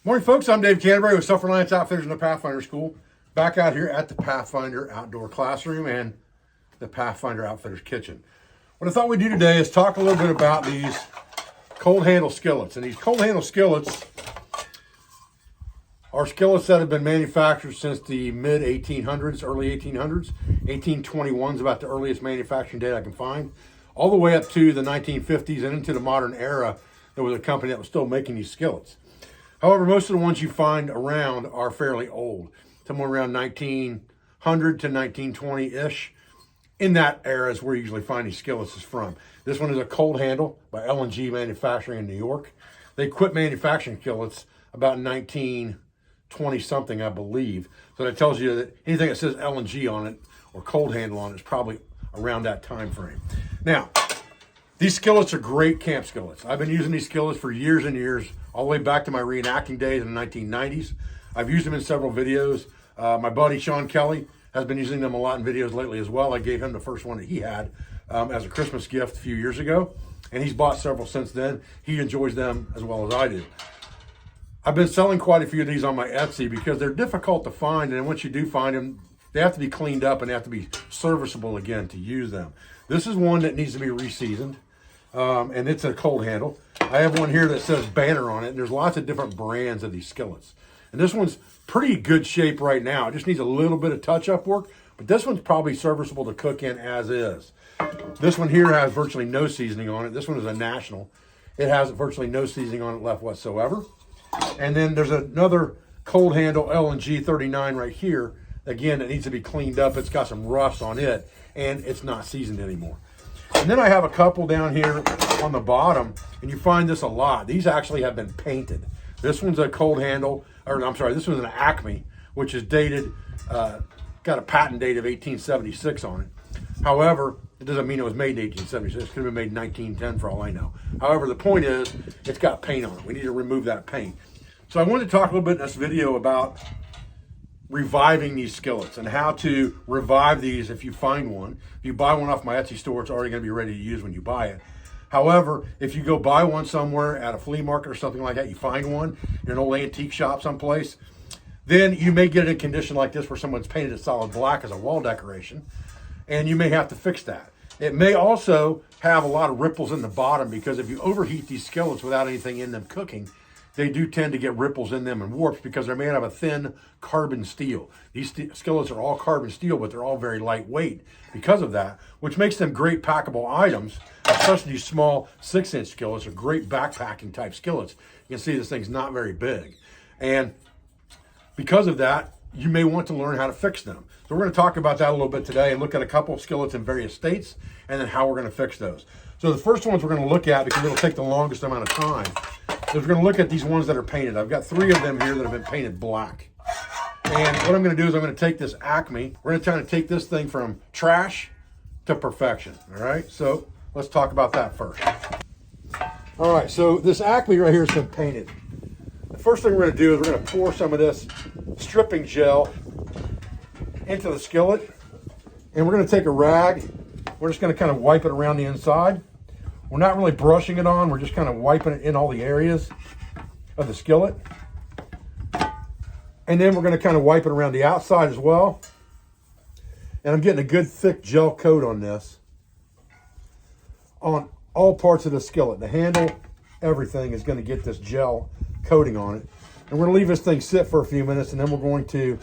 Morning, folks. I'm Dave Canterbury with Self-Reliance Outfitters in the Pathfinder School. Back out here at the Pathfinder Outdoor Classroom and the Pathfinder Outfitters Kitchen. What I thought we'd do today is talk a little bit about these cold handle skillets. And these cold handle skillets are skillets that have been manufactured since the mid 1800s, early 1800s. 1821 is about the earliest manufacturing date I can find. All the way up to the 1950s and into the modern era, there was a company that was still making these skillets. However, most of the ones you find around are fairly old, somewhere around 1900 to 1920-ish. In that era is where you usually find these skillets is from. This one is a cold handle by L&G Manufacturing in New York. They quit manufacturing skillets about 1920-something, I believe. So that tells you that anything that says L&G on it or cold handle on it is probably around that time frame. Now, these skillets are great camp skillets. I've been using these skillets for years and years, all the way back to my reenacting days in the 1990s. I've used them in several videos. My buddy Sean Kelly has been using them a lot in videos lately as well. I gave him the first one that he had as a Christmas gift a few years ago, and he's bought several since then. He enjoys them as well as I do. I've been selling quite a few of these on my Etsy because they're difficult to find, and once you do find them, they have to be cleaned up and they have to be serviceable again to use them. This is one that needs to be reseasoned, and it's a cold handle. I have one here that says Banner on it, and there's lots of different brands of these skillets. And this one's pretty good shape right now. It just needs a little bit of touch-up work, but this one's probably serviceable to cook in as is. This one here has virtually no seasoning on it. This one is a National. It has virtually no seasoning on it left whatsoever. And then there's another cold handle L&G 39 right here. Again, it needs to be cleaned up. It's got some rust on it, and it's not seasoned anymore. And then I have a couple down here on the bottom, and you find this a lot. These actually have been painted. This one's a cold handle, or I'm sorry, this one's an Acme, which is dated, got a patent date of 1876 on it. However, it doesn't mean it was made in 1876. It could have been made in 1910 for all I know. However, the point is, it's got paint on it. We need to remove that paint. So I wanted to talk a little bit in this video about reviving these skillets and how to revive these if you find one. If you buy one off my Etsy store, it's already going to be ready to use when you buy it. However, if you go buy one somewhere at a flea market or something like that, you find one in an old antique shop someplace, then you may get it in condition like this where someone's painted it solid black as a wall decoration, and you may have to fix that. It may also have a lot of ripples in the bottom because if you overheat these skillets without anything in them cooking, they do tend to get ripples in them and warps because they're made out of a thin carbon steel. These skillets are all carbon steel, but they're all very lightweight because of that, which makes them great packable items, especially these small 6-inch skillets are great backpacking type skillets. You can see this thing's not very big. And because of that, you may want to learn how to fix them. So we're going to talk about that a little bit today and look at a couple of skillets in various states and then how we're going to fix those. So the first ones we're going to look at, because it'll take the longest amount of time, is we're going to look at these ones that are painted. I've got 3 of them here that have been painted black. And what I'm going to do is I'm going to take this Acme. We're going to try to take this thing from trash to perfection. All right, so let's talk about that first. All right, so this Acme right here has been painted. The first thing we're going to do is we're going to pour some of this stripping gel into the skillet. And we're going to take a rag. We're just going to kind of wipe it around the inside. We're not really brushing it on. We're just kind of wiping it in all the areas of the skillet. And then we're going to kind of wipe it around the outside as well. And I'm getting a good thick gel coat on this. On all parts of the skillet. The handle, everything is going to get this gel coating on it. And we're going to leave this thing sit for a few minutes, and then we're going to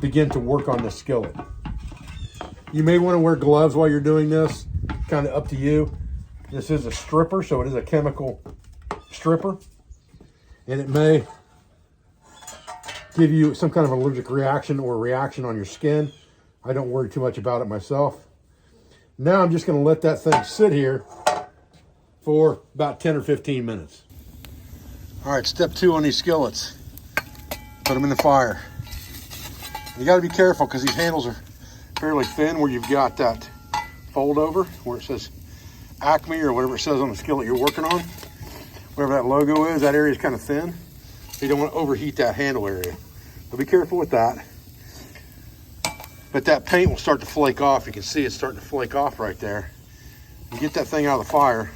begin to work on this skillet. You may want to wear gloves while you're doing this. Kind of up to you. This is a stripper, so it is a chemical stripper. And it may give you some kind of allergic reaction or a reaction on your skin. I don't worry too much about it myself. Now I'm just going to let that thing sit here for about 10 or 15 minutes. All right, step 2 on these skillets. Put them in the fire. You got to be careful because these handles are fairly thin where you've got that fold over where it says Acme or whatever it says on the skillet you're working on. Wherever that logo is, that area is kind of thin. So you don't want to overheat that handle area. So be careful with that. But that paint will start to flake off. You can see it's starting to flake off right there. You get that thing out of the fire,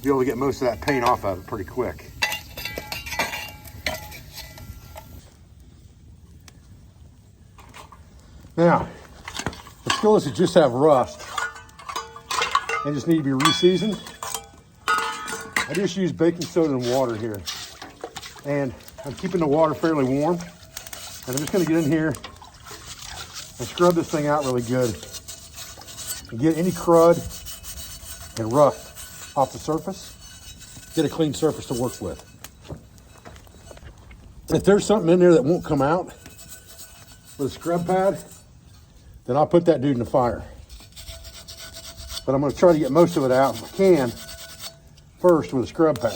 you'll be able to get most of that paint off of it pretty quick. Now, the skillets that just have rust and just need to be re-seasoned, I just use baking soda and water here. And I'm keeping the water fairly warm. And I'm just gonna get in here and scrub this thing out really good and get any crud and rust off the surface. Get a clean surface to work with. If there's something in there that won't come out with a scrub pad, then I'll put that dude in the fire. But I'm gonna try to get most of it out if I can first with a scrub pad.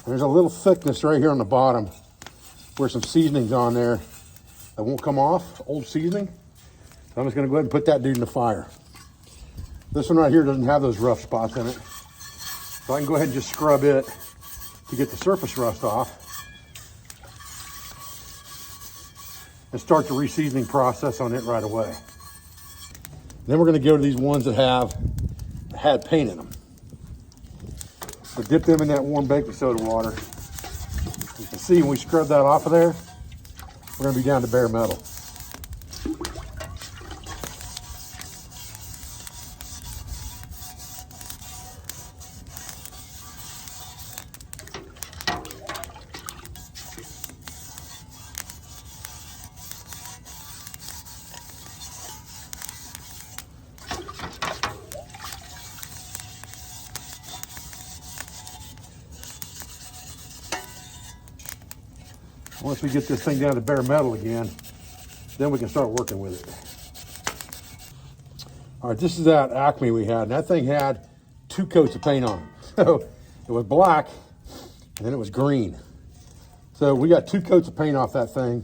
And there's a little thickness right here on the bottom where some seasoning's on there that won't come off, old seasoning. So I'm just gonna go ahead and put that dude in the fire. This one right here doesn't have those rough spots in it. So I can go ahead and just scrub it to get the surface rust off and start the reseasoning process on it right away. Then we're gonna go to these ones that have had paint in them. So dip them in that warm baking soda water. You can see when we scrub that off of there, we're gonna be down to bare metal. Once we get this thing down to bare metal again, then we can start working with it. All right, this is that Acme we had, and that thing had 2 coats of paint on it. So it was black, and then it was green. So we got 2 coats of paint off that thing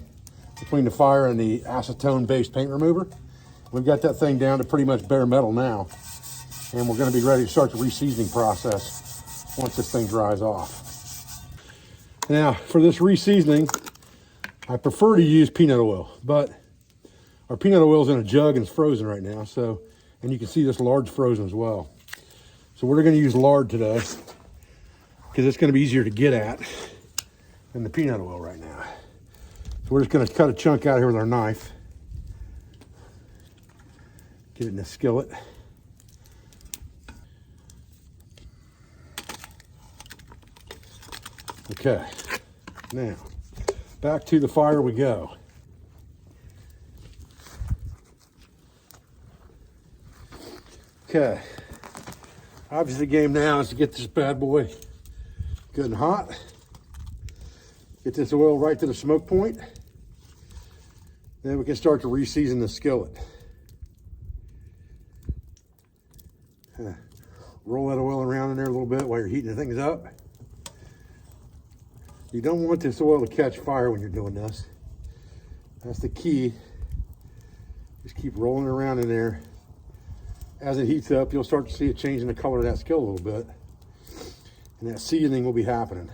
between the fire and the acetone-based paint remover. We've got that thing down to pretty much bare metal now, and we're gonna be ready to start the reseasoning process once this thing dries off. Now, for this reseasoning, I prefer to use peanut oil, but our peanut oil is in a jug and it's frozen right now. So, and you can see this lard's frozen as well. So we're gonna use lard today because it's gonna be easier to get at than the peanut oil right now. So we're just gonna cut a chunk out here with our knife. Get it in the skillet. Okay, now back to the fire we go. Okay, obviously the game now is to get this bad boy good and hot. Get this oil right to the smoke point. Then we can start to reseason the skillet. Roll that oil around in there a little bit while you're heating the things up. You don't want this oil to catch fire when you're doing this. That's the key. Just keep rolling it around in there. As it heats up, you'll start to see it changing the color of that skillet a little bit. And that seasoning will be happening.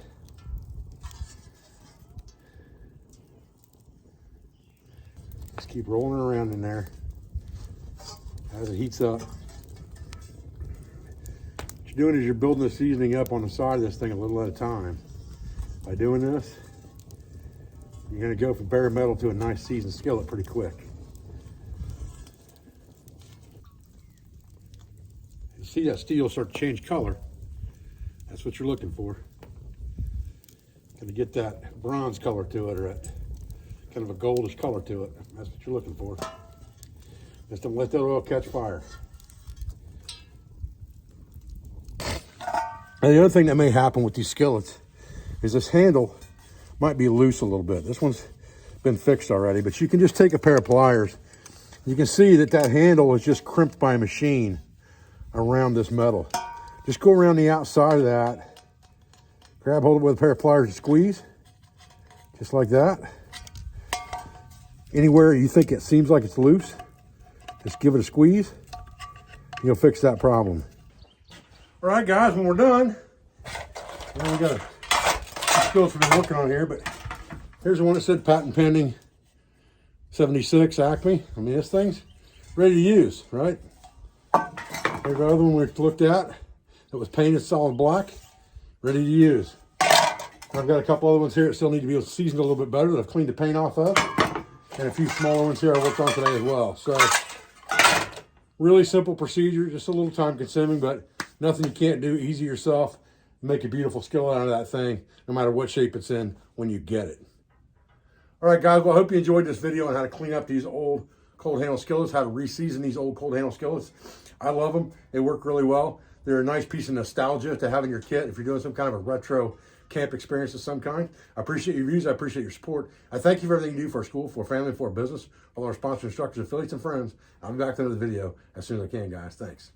Just keep rolling it around in there as it heats up. What you're doing is you're building the seasoning up on the side of this thing a little at a time. By doing this, you're gonna go from bare metal to a nice seasoned skillet pretty quick. You see that steel start to change color. That's what you're looking for. Gonna get that bronze color to it, or that kind of a goldish color to it. That's what you're looking for. Just don't let that oil catch fire. And the other thing that may happen with these skillets is this handle might be loose a little bit. This one's been fixed already, but you can just take a pair of pliers. You can see that that handle is just crimped by a machine around this metal. Just go around the outside of that, grab hold of it with a pair of pliers and squeeze, just like that. Anywhere you think it seems like it's loose, just give it a squeeze, and you'll fix that problem. All right, guys, when we're done, we got a skillets we've been working on here, but here's the one that said patent pending 76 Acme. I mean, this thing's ready to use, right? Here's the other one we looked at that was painted solid black, ready to use. I've got a couple other ones here that still need to be seasoned a little bit better that I've cleaned the paint off of. And a few smaller ones here I worked on today as well. So really simple procedure, just a little time consuming, but nothing you can't do. Easy yourself. Make a beautiful skillet out of that thing, no matter what shape it's in when you get it. All right, guys, well, I hope you enjoyed this video on how to clean up these old cold handle skillets, how to re-season these old cold handle skillets. I love them. They work really well. They're a nice piece of nostalgia to have in your kit if you're doing some kind of a retro camp experience of some kind. I appreciate your views. I appreciate your support. I thank you for everything you do for our school, for our family, for our business, all our sponsors, instructors, affiliates, and friends. I'll be back to another video as soon as I can, guys. Thanks.